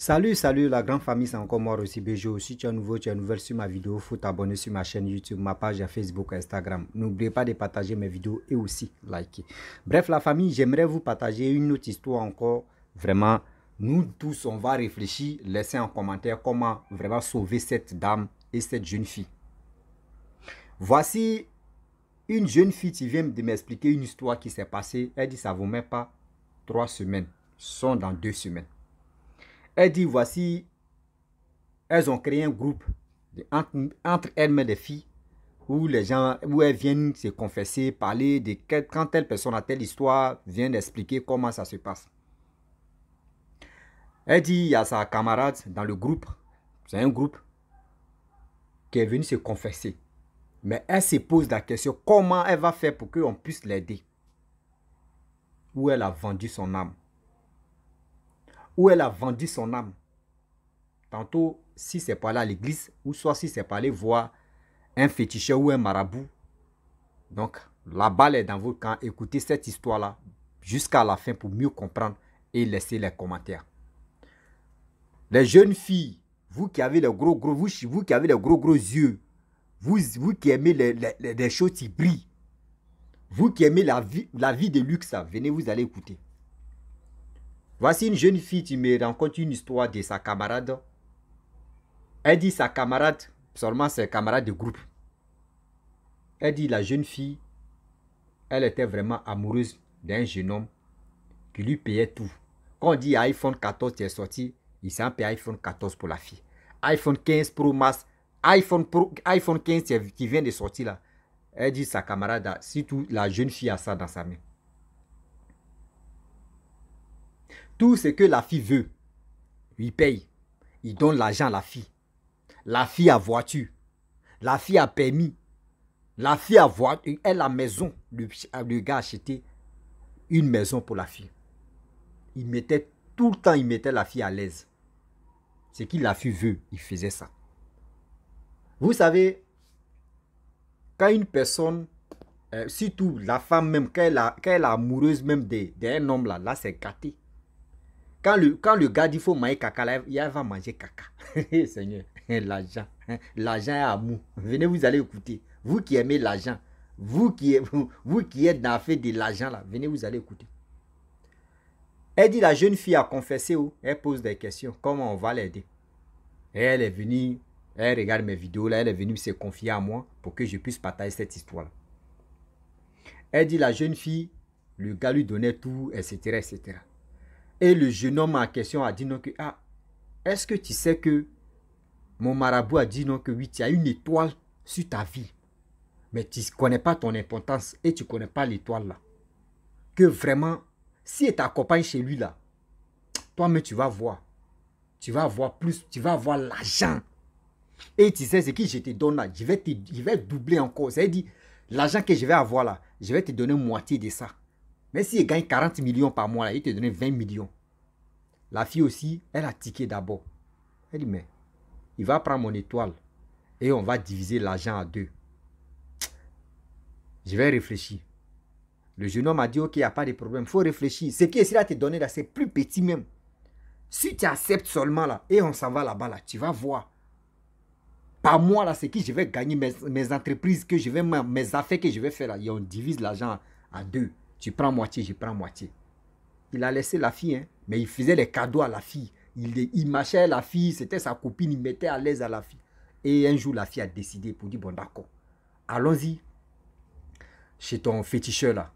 Salut la grande famille, c'est encore moi aussi Béjo. Si tu es nouveau, tu es nouvelle sur ma vidéo, il faut t'abonner sur ma chaîne YouTube, ma page Facebook, Instagram. N'oubliez pas de partager mes vidéos et aussi liker. Bref, la famille, j'aimerais vous partager une autre histoire encore. Vraiment, nous tous, on va réfléchir, laisser en commentaire comment vraiment sauver cette dame et cette jeune fille. Voici une jeune fille qui vient de m'expliquer une histoire qui s'est passée. Elle dit ça ne vaut même pas 3 semaines, sont dans 2 semaines. Elle dit, voici, elles ont créé un groupe entre elles-mêmes des filles où les gens, où elles viennent se confesser, parler de quand telle personne a telle histoire, vient d'expliquer comment ça se passe. Elle dit, il y a sa camarade dans le groupe, c'est un groupe qui est venu se confesser. Mais elle se pose la question, comment elle va faire pour qu'on puisse l'aider? Où elle a vendu son âme. Où elle a vendu son âme. Tantôt, si c'est pas là à l'église, ou soit si c'est pas aller voir un féticheur ou un marabout. Donc, la balle est dans votre camp. Écoutez cette histoire-là jusqu'à la fin pour mieux comprendre et laisser les commentaires. Les jeunes filles, vous qui avez les vous qui avez les gros yeux, vous qui aimez les choses qui brillent, vous qui aimez la vie de luxe, venez, vous allez écouter. Voici une jeune fille qui me raconte une histoire de sa camarade. Elle dit sa camarade, seulement ses camarades de groupe. Elle dit la jeune fille, elle était vraiment amoureuse d'un jeune homme qui lui payait tout. Quand on dit iPhone 14 qui est sorti, il s'en paye iPhone 14 pour la fille. iPhone 15 Pro Max, iPhone 15 qui vient de sortir là. Elle dit sa camarade, surtout la jeune fille a ça dans sa main. Tout ce que la fille veut, il paye. Il donne l'argent à la fille. La fille a voiture. La fille a permis. La fille a voiture. Elle a maison. Le gars a acheté une maison pour la fille. Il mettait tout le temps, il mettait la fille à l'aise. Ce qu'il la fille veut, il faisait ça. Vous savez, quand une personne, surtout la femme même, quand elle est amoureuse même d'un homme là c'est gâté. Quand le gars dit qu'il faut manger caca, là, il va manger caca. Seigneur, l'argent. L'argent est amour. Venez, vous allez écouter. Vous qui aimez l'argent, vous qui êtes dans l'affaire de l'argent, là, venez, vous allez écouter. Elle dit la jeune fille a confessé, elle pose des questions. Comment on va l'aider? Elle est venue, elle regarde mes vidéos, là, elle est venue se confier à moi pour que je puisse partager cette histoire-là. Elle dit la jeune fille, le gars lui donnait tout, etc., etc. Et le jeune homme en question a dit non que, est-ce que tu sais que mon marabout a dit non que oui, tu as une étoile sur ta vie. Mais tu ne connais pas ton importance et tu ne connais pas l'étoile là. Que vraiment, si elle t'accompagne chez lui là, toi-même tu vas voir. Tu vas avoir plus, tu vas avoir l'argent. Et tu sais ce que je te donne là, je vais doubler encore. C'est-à-dire, l'argent que je vais avoir là, je vais te donner moitié de ça. Mais si il gagne 40 millions par mois, là, il te donne 20 millions. La fille aussi, elle a tiqué d'abord. Elle dit, mais il va prendre mon étoile et on va diviser l'argent à 2. Je vais réfléchir. Le jeune homme a dit, ok, il n'y a pas de problème, il faut réfléchir. Ce qu'il a te donné là, c'est plus petit même. Si tu acceptes seulement là, et on s'en va là-bas là, tu vas voir. Par mois là, c'est que je vais gagner mes entreprises, que je vais, mes affaires que je vais faire là, et on divise l'argent à 2. Tu prends moitié, je prends moitié. Il a laissé la fille, hein, mais il faisait les cadeaux à la fille. Il marchait à la fille, c'était sa copine, il mettait à l'aise à la fille. Et un jour, la fille a décidé pour dire, bon d'accord, allons-y chez ton féticheur là.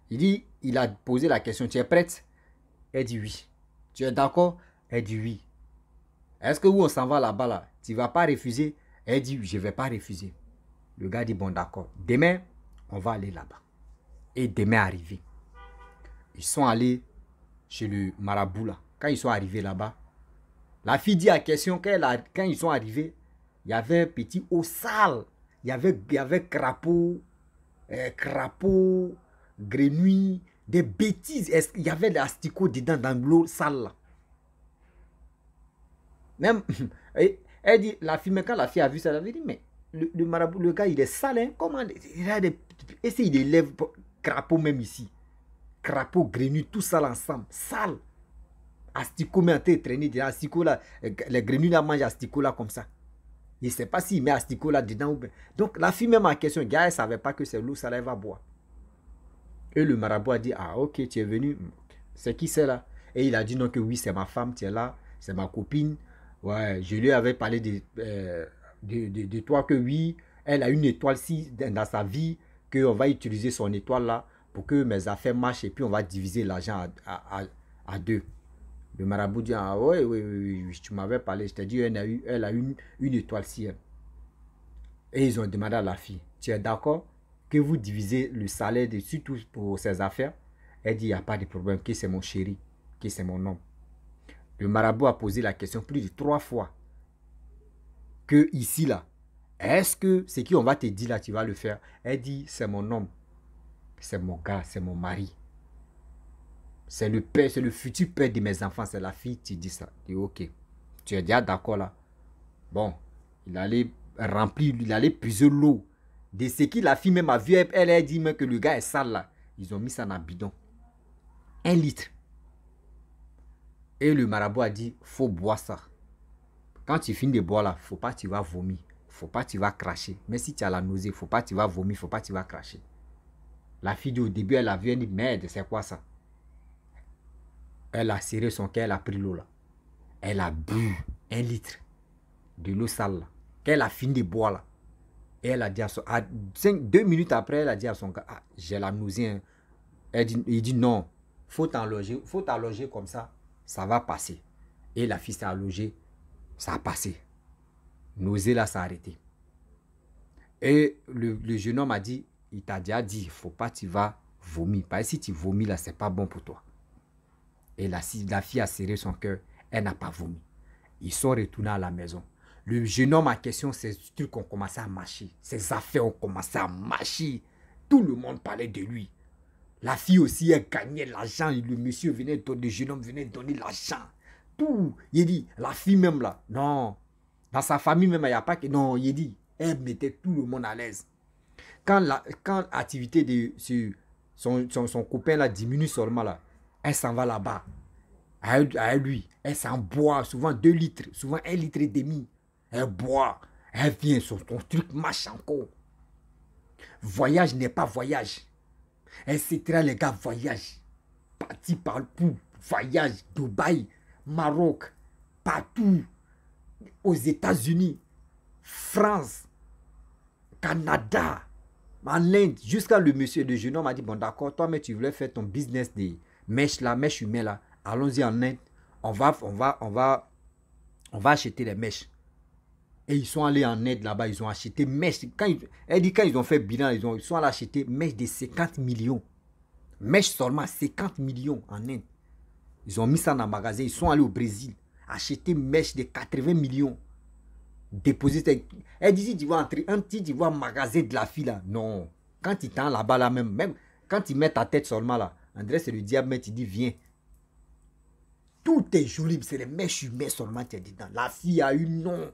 Il a posé la question, tu es prête? Elle dit oui. Tu es d'accord? Elle dit oui. Est-ce que où on s'en va là-bas là? Tu ne vas pas refuser? Elle dit, je ne vais pas refuser. Le gars dit, bon d'accord, demain, on va aller là-bas. Et demain arrivé. Ils sont allés chez le marabout là. Quand ils sont arrivés là-bas, la fille dit à la question, quand ils sont arrivés, il y avait un petit eau sale. Il y avait crapaud, grenouille, des bêtises. Il y avait des asticots dedans dans l'eau sale là. Même, elle dit, la fille, mais quand la fille a vu ça, elle avait dit, mais le marabout, le gars, il est sale, hein? Comment il a des... Et s'il élève crapaud même ici? Crapaud, grenouille, tout ça ensemble, sale. Asticot met en train de traîner. Asticot là, les grenouilles là mangent Asticot là comme ça. Il ne sait pas s'il met Asticot là dedans ou bien. Donc la fille même en question, gars, elle ne savait pas que c'est l'eau salée, elle va boire. Et le marabout a dit, ah ok, tu es venu. C'est qui c'est là? Et il a dit non que oui, c'est ma femme, tu es là, c'est ma copine. Ouais, je lui avais parlé de toi que oui, elle a une étoile-ci dans sa vie, qu'on va utiliser son étoile là pour que mes affaires marchent et puis on va diviser l'argent à deux. Le marabout dit, ah ouais, oui, tu m'avais parlé, je t'ai dit, elle a une étoile-ci. Et ils ont demandé à la fille, tu es d'accord que vous divisez le salaire de surtout pour ses affaires? Elle dit, il n'y a pas de problème, que c'est mon chéri, que c'est mon homme. Le marabout a posé la question plus de 3 fois. Que ici, là, est-ce que ce qu'on va te dire là, tu vas le faire? Elle dit, c'est mon homme, c'est mon gars, c'est mon mari. C'est le père, c'est le futur père de mes enfants, c'est la fille, tu dis ça. Je dis, ok, tu es déjà d'accord là? Bon, il allait remplir, il allait puiser l'eau. De ce que la fille même a vu, elle a dit même que le gars est sale là. Ils ont mis ça dans le bidon. 1 litre. Et le marabout a dit, faut boire ça. Quand tu finis de boire là, faut pas que tu vas vomir. Faut pas que tu vas cracher. Mais si tu as la nausée, faut pas que tu vas vomir, faut pas que tu vas cracher. La fille dit au début, elle a vu, elle dit, merde, c'est quoi ça? Elle a serré son cœur, elle a pris l'eau là. Elle a bu 1 litre de l'eau sale là. Qu'elle a fini de boire là. Et elle a dit à son... 2 minutes après, elle a dit à son gars, ah, j'ai la nausée. Hein. Il dit non, faut t'allonger comme ça va passer. Et la fille s'est allogée, ça a passé. Nausée là, ça a arrêté. Et le jeune homme a dit, il t'a déjà dit, il ne faut pas que tu vas vomir. Parce que si tu vomis là, c'est pas bon pour toi. Et la fille a serré son cœur, elle n'a pas vomi. Ils sont retournés à la maison. Le jeune homme en question, ses trucs ont commencé à marcher. Ses affaires ont commencé à marcher. Tout le monde parlait de lui. La fille aussi, elle gagnait l'argent. Le monsieur venait donner, le jeune homme venait donner l'argent. Tout. Il dit, la fille même là, non. Dans sa famille même, il n'y a pas que... Non, il dit, elle mettait tout le monde à l'aise. Quand l'activité de son copain là diminue seulement là, elle s'en va là-bas. À lui, elle s'en boit souvent 2 litres, souvent 1,5 litre. Elle boit, elle vient, son truc marche encore. Voyage n'est pas voyage. Etc. Les gars voyagent. Parti partout, voyage, Dubaï, Maroc, partout, aux États-Unis, France, Canada, en Inde, jusqu'à le jeune homme m'a dit, bon d'accord, toi mais tu voulais faire ton business des mèches là, mèches humaines là, allons-y en Inde, on va acheter les mèches. Et ils sont allés en Inde là-bas, ils ont acheté mèches. Elle dit quand ils ont fait bilan, ils sont allés acheter mèches de 50 millions. Mèches seulement 50 millions en Inde. Ils ont mis ça dans le magasin, ils sont allés au Brésil, acheter mèches de 80 millions. Déposer. Elle dit si tu vas entrer, tu vois un magasin de la fille là. Non. Quand tu t'en là-bas là même quand tu mets ta tête seulement là, André c'est le diable, mais tu dis viens. Tout est joli, c'est les mèches humaines seulement tu es dedans. La fille a eu non.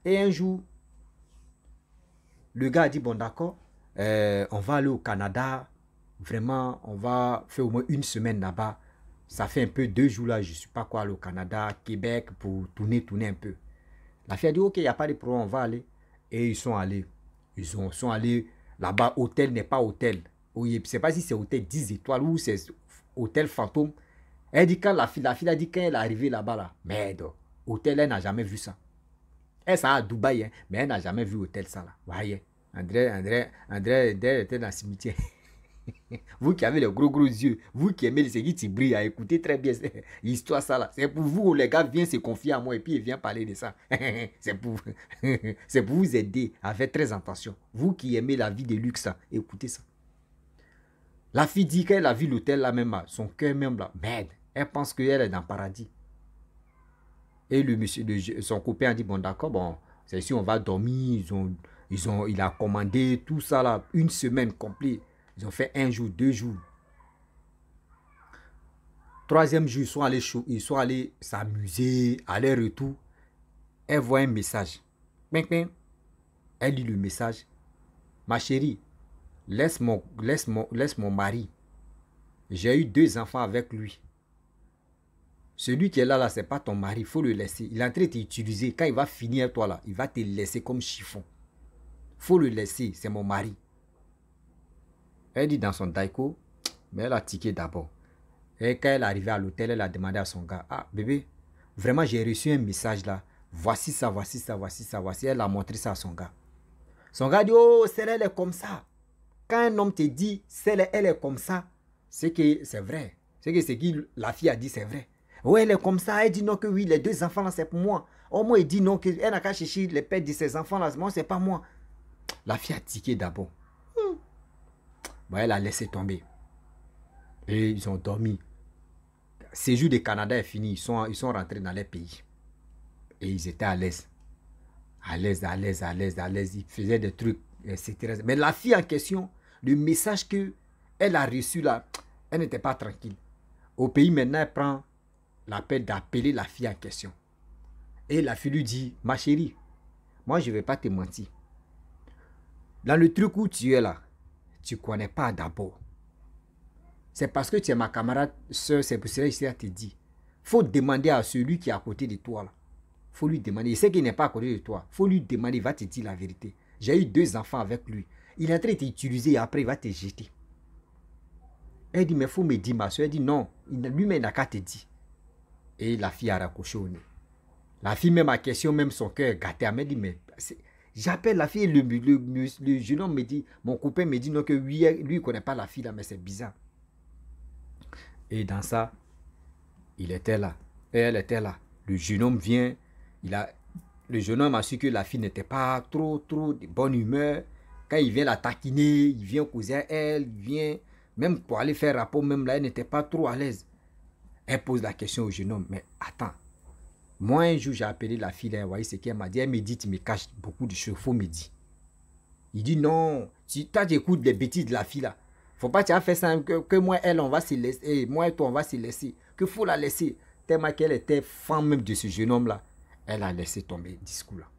Et un jour, le gars a dit bon d'accord, on va aller au Canada. Vraiment, on va faire au moins 1 semaine là-bas. Ça fait un peu 2 jours là, je ne suis pas quoi aller au Canada, Québec pour tourner un peu. La fille a dit, ok, il n'y a pas de problème, on va aller. Et ils sont allés. Sont allés là-bas. Hôtel n'est pas hôtel. Oui, je ne sais pas si c'est hôtel 10 étoiles ou c'est hôtel fantôme. Elle dit, quand la fille a dit, quand elle est arrivée là-bas, là, merde, hôtel, elle n'a jamais vu ça. Elle, ça à Dubaï, hein, mais elle n'a jamais vu hôtel ça là. Voyez, André était dans le cimetière. Vous qui avez les gros yeux, vous qui aimez les qui brillent, écoutez très bien l'histoire ça là. C'est pour vous, les gars viennent se confier à moi et puis ils viennent parler de ça. C'est pour vous aider à faire très attention. Vous qui aimez la vie de luxe, écoutez ça. La fille dit qu'elle a vu l'hôtel là même, son cœur même là, merde, elle pense qu'elle est dans le paradis. Et le monsieur, son copain a dit, bon d'accord, bon, c'est ici on va dormir, il a commandé tout ça là, 1 semaine complète. Ils ont fait 1 jour, 2 jours. 3e jour, ils sont allés s'amuser, aller-retour. Elle voit un message. Elle lit le message. Ma chérie, laisse mon mari. J'ai eu 2 enfants avec lui. celui qui est là, c'est pas ton mari, il faut le laisser. Il est en train de t'utiliser. Quand il va finir, toi là, il va te laisser comme chiffon. Il faut le laisser, c'est mon mari. Elle dit dans son daiko, mais elle a tiqué d'abord. Et quand elle est arrivée à l'hôtel, elle a demandé à son gars, ah bébé, vraiment j'ai reçu un message là. Voici ça, voici ça, voici ça, voici. Elle a montré ça à son gars. Son gars dit, oh, elle est comme ça. Quand un homme te dit, elle est comme ça, c'est que c'est vrai. C'est que ce que la fille a dit, c'est vrai. Oui, elle est comme ça. Elle dit non que oui, les 2 enfants là, c'est pour moi. Au moins, il dit non, qu'elle n'a qu'à chercher les pères de ses enfants là. Moi, c'est pas moi. La fille a tiqué d'abord. Bon, elle a laissé tomber. Et ils ont dormi. Le séjour du Canada est fini. Ils sont rentrés dans leur pays. Et ils étaient à l'aise. À l'aise, à l'aise, à l'aise, à l'aise. Ils faisaient des trucs, etc. Mais la fille en question, le message qu'elle a reçu là, elle n'était pas tranquille. Au pays, maintenant, elle prend la peine d'appeler la fille en question. Et la fille lui dit, ma chérie, moi, je ne vais pas te mentir. Dans le truc où tu es là, tu ne connais pas d'abord. C'est parce que tu es ma camarade soeur, c'est pour cela que je te dit. Il faut demander à celui qui est à côté de toi là. Il faut lui demander. Il sait qu'il n'est pas à côté de toi. Il faut lui demander, il va te dire la vérité. J'ai eu 2 enfants avec lui. Il est en train de t'utiliser et après il va te jeter. Elle dit, mais il faut me dire, ma soeur. Elle dit, non, lui-même il n'a qu'à te dire. Et la fille a raccroché au nez. La fille, même à question, même son cœur est gâté. Elle me dit, mais j'appelle la fille, le jeune homme me dit, mon copain me dit, non, que lui, il ne connaît pas la fille là, mais c'est bizarre. Et dans ça, il était là. Et elle était là. Le jeune homme vient. Le jeune homme a su que la fille n'était pas trop de bonne humeur. Quand il vient la taquiner, il vient causer à elle, il vient, même pour aller faire rapport, même là, elle n'était pas trop à l'aise. Elle pose la question au jeune homme, mais attends, moi un jour j'ai appelé la fille, là, vous voyez ce qu'elle m'a dit, elle me dit, tu me caches beaucoup de choses, faut me dire. Il dit non, toi tu écoutes les bêtises de la fille là. Faut pas que tu as fait ça, que moi elle on va se laisser, moi et toi on va se laisser, que faut la laisser. Tellement qu'elle était fan même de ce jeune homme là. Elle a laissé tomber le discours là.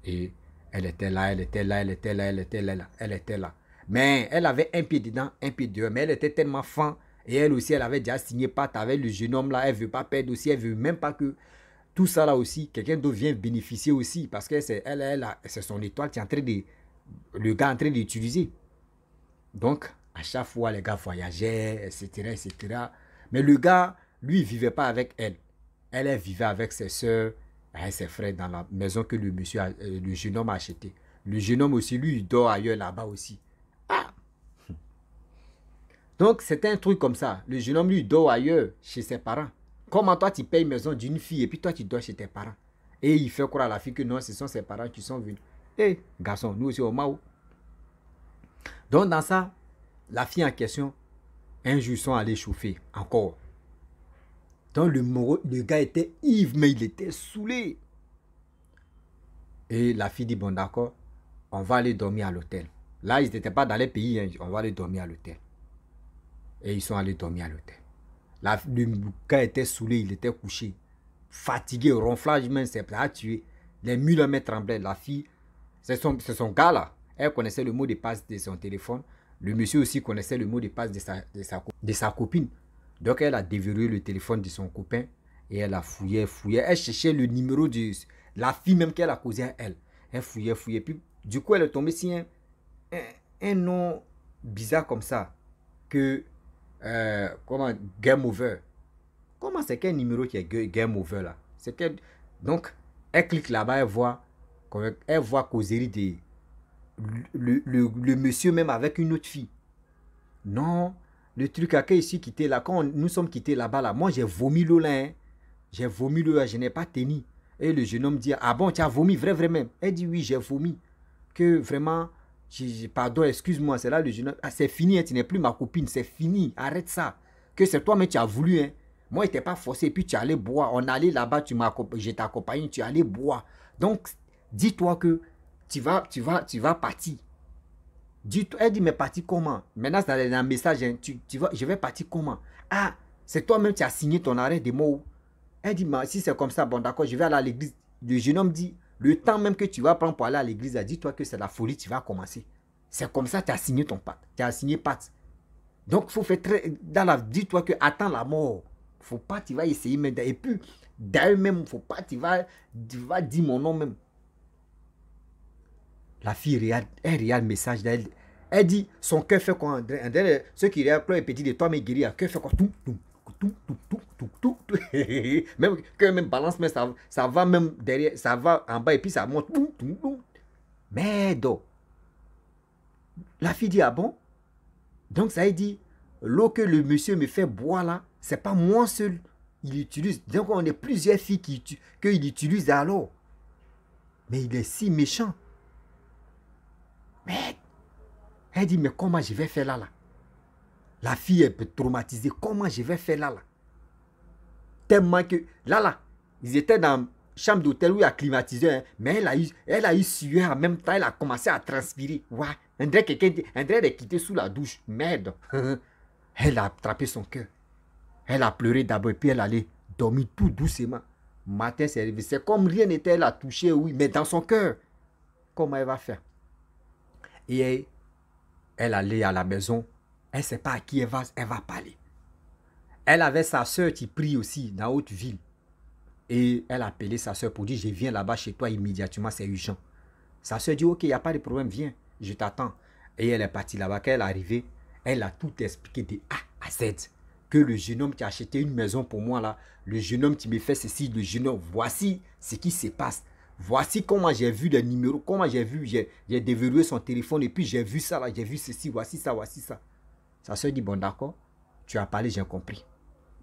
Et elle était là, elle était là, elle était là, elle était là, elle était là. Mais elle avait un pied dedans, un pied dehors. Mais elle était tellement fan. Et elle aussi, elle avait déjà signé pacte avec le jeune homme là. Elle ne veut pas perdre aussi. Elle ne veut même pas que tout ça là aussi, quelqu'un d'autre vienne bénéficier aussi. Parce que c'est son étoile qui est en train de... Le gars est en train d'utiliser. Donc, à chaque fois, les gars voyageaient, etc., etc. Mais le gars, lui, il ne vivait pas avec elle. Elle vivait avec ses soeurs et ses frères dans la maison que le jeune homme a acheté. Le jeune homme aussi, lui, il dort ailleurs là-bas aussi. Ah! Donc, c'était un truc comme ça. Le jeune homme, lui, il dort ailleurs chez ses parents. Comment toi, tu payes maison d'une fille et puis toi, tu dors chez tes parents. Et il fait croire à la fille que non, ce sont ses parents qui sont venus. Eh, garçon, nous aussi, au Mao. Donc, dans ça, la fille en question, un jour, ils sont allés chauffer encore. Donc, le gars était ivre, mais il était saoulé. Et la fille dit, bon, d'accord, on va aller dormir à l'hôtel. Là, ils n'étaient pas dans les pays, hein, on va aller dormir à l'hôtel. Et ils sont allés dormir à l'hôtel. Le gars était saoulé, il était couché. Fatigué, ronflage, même, c'est prêt à tuer. Les millimètres tremblaient. La fille, c'est son gars là. Elle connaissait le mot de passe de son téléphone. Le monsieur aussi connaissait le mot de passe de sa copine. Donc, elle a déverrouillé le téléphone de son copain. Et elle a fouillé. Elle cherchait le numéro de la fille même qu'elle a causé à elle. Elle fouillait. Puis, du coup, elle est tombée sur un nom bizarre comme ça. Que, Game Over. Comment c'est quel numéro qui est Game Over là? Donc, elle clique là-bas, elle voit causerie de le monsieur même avec une autre fille. Non, le truc à qui ici quitté là, quand nous sommes quittés là-bas, là, moi j'ai vomi l'eau là. Hein. J'ai vomi l'eau là, je n'ai pas tenu. Et le jeune homme dit, ah bon, tu as vomi, vraiment? Elle dit, oui, j'ai vomi. Que vraiment, pardon, excuse-moi, c'est là le jeune homme. Ah, c'est fini, hein, tu n'es plus ma copine, c'est fini, arrête ça. Que c'est toi, mais tu as voulu, hein. Moi, je n'étais pas forcé, et puis tu allais boire. On allait là-bas, je t'ai accompagné, tu allais boire. Donc, dis-toi que tu vas partir. Elle dit, mais partir comment? Maintenant, c'est dans le message, hein, je vais partir comment? Ah, c'est toi-même qui as signé ton arrêt de mort. Elle dit, mais si c'est comme ça, bon d'accord, je vais aller à l'église. Le jeune homme dit, le temps même que tu vas prendre pour aller à l'église, dis-toi que c'est la folie, tu vas commencer. C'est comme ça que tu as signé ton pacte. Tu as signé pacte. Donc, il faut faire très... Dis-toi que attends la mort. Faut pas, tu vas essayer même. Et puis, d'ailleurs même, faut pas, tu vas dire mon nom même. La fille regarde, elle regarde le message d'elle. Elle dit, son cœur fait quoi, André? Ceux qui regardent plein et petit de toi, mais guérir, cœur fait quoi? Tout. Même cœur même balance, mais ça va même derrière, ça va en bas et puis ça monte. Merde. La fille dit, ah bon? Donc ça dit, l'eau que le monsieur me fait boire là, c'est pas moi seul. Il utilise. Donc on est plusieurs filles qu'il utilise alors. Mais il est si méchant. Mais elle dit, mais comment je vais faire là? La fille est traumatisée. Comment je vais faire là? Tellement que là, ils étaient dans une chambre d'hôtel où il y a climatisé, hein, mais elle a eu sueur en même temps, elle a commencé à transpirer. Ouais, André est quitté sous la douche. Merde. Elle a attrapé son cœur. Elle a pleuré d'abord et puis elle allait dormir tout doucement. Matin, c'est arrivé. C'est comme rien n'était, elle a touché, oui, mais dans son cœur. Comment elle va faire? Et elle allait à la maison. Elle ne sait pas à qui elle va parler. Elle avait sa soeur qui prie aussi dans haute ville. Et elle a appelé sa soeur pour dire, je viens là-bas chez toi immédiatement, c'est urgent. Sa soeur dit, ok, il n'y a pas de problème, viens, je t'attends. Et elle est partie là-bas. Quand elle est arrivée, elle a tout expliqué de A à Z. Que le jeune homme qui a acheté une maison pour moi là, le jeune homme qui me fait ceci, le jeune homme, voici ce qui se passe. Voici comment j'ai vu les numéros, comment j'ai vu, j'ai déverrouillé son téléphone et puis j'ai vu ça là, j'ai vu ceci, voici ça, voici ça. Sa soeur dit, bon d'accord, tu as parlé, j'ai compris.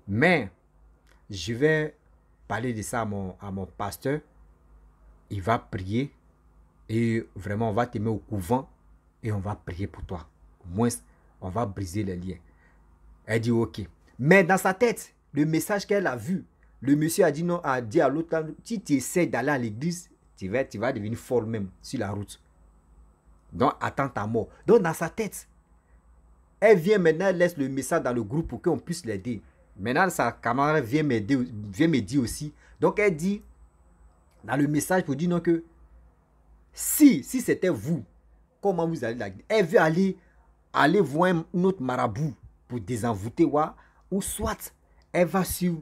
Mais, je vais parler de ça à mon pasteur. Il va prier et vraiment on va te mettre au couvent et on va prier pour toi. Au moins, on va briser les liens. Elle dit ok. Mais dans sa tête, le message qu'elle a vu, le monsieur a dit non, a dit à l'autre, si tu essaies d'aller à l'église, tu vas devenir folle même sur la route. Donc attends ta mort. Donc dans sa tête, elle vient maintenant, elle laisse le message dans le groupe pour qu'on puisse l'aider. Maintenant, sa camarade vient me dire aussi. Donc elle dit dans le message pour dire non que si c'était vous, comment vous allez la... Elle veut aller voir un autre marabout pour désenvoûter ou soit elle va suivre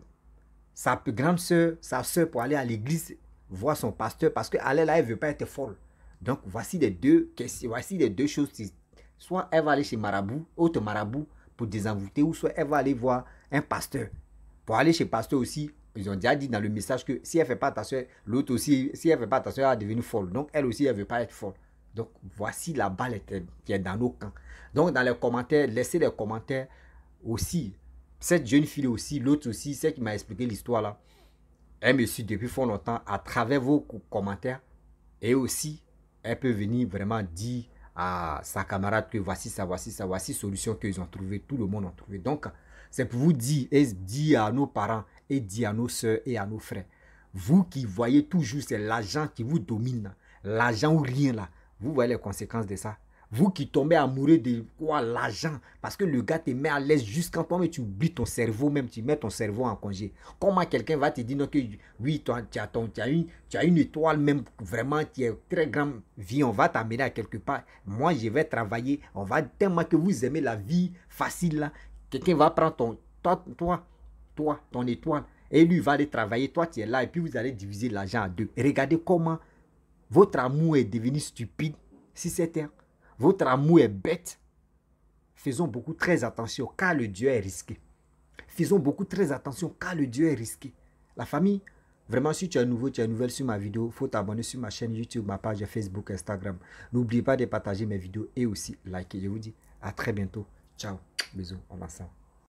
sa grande soeur, sa soeur pour aller à l'église voir son pasteur parce qu'elle là, elle ne veut pas être folle. Donc voici les deux choses. Soit elle va aller chez marabout, autre marabout pour désenvoûter, ou soit elle va aller voir un pasteur. Pour aller chez pasteur aussi, ils ont déjà dit dans le message que si elle ne fait pas attention, l'autre aussi, si elle ne fait pas attention, elle va devenir folle. Donc elle aussi, elle ne veut pas être folle. Donc voici la balle qui est dans nos camps. Donc dans les commentaires, laissez les commentaires aussi. Cette jeune fille aussi, l'autre aussi, celle qui m'a expliqué l'histoire là, elle me suit depuis fort longtemps à travers vos commentaires. Et aussi, elle peut venir vraiment dire à sa camarade que voici solution qu'ils ont trouvé, tout le monde a trouvé. Donc, c'est pour vous dire, et dire à nos parents, et dire à nos soeurs et à nos frères, vous qui voyez toujours, c'est l'argent qui vous domine, l'argent ou rien là, vous voyez les conséquences de ça. Vous qui tombez amoureux de quoi? L'argent. Parce que le gars te met à l'aise juste quand toi-même tu oublies ton cerveau, même tu mets ton cerveau en congé. Comment quelqu'un va te dire non, que oui, toi, tu as une étoile même vraiment qui est très grande. Viens, on va t'amener à quelque part. Moi, je vais travailler. On va tellement que vous aimez la vie facile là. Quelqu'un va prendre ton étoile et lui va aller travailler. Toi, tu es là et puis vous allez diviser l'argent à deux. Et regardez comment votre amour est devenu stupide si c'était... Votre amour est bête. Faisons beaucoup très attention car le Dieu est risqué. Faisons beaucoup très attention car le Dieu est risqué. La famille, vraiment si tu es nouveau, tu es nouvelle sur ma vidéo, il faut t'abonner sur ma chaîne YouTube, ma page Facebook, Instagram. N'oubliez pas de partager mes vidéos et aussi liker. Je vous dis à très bientôt. Ciao. Bisous. On va ensemble.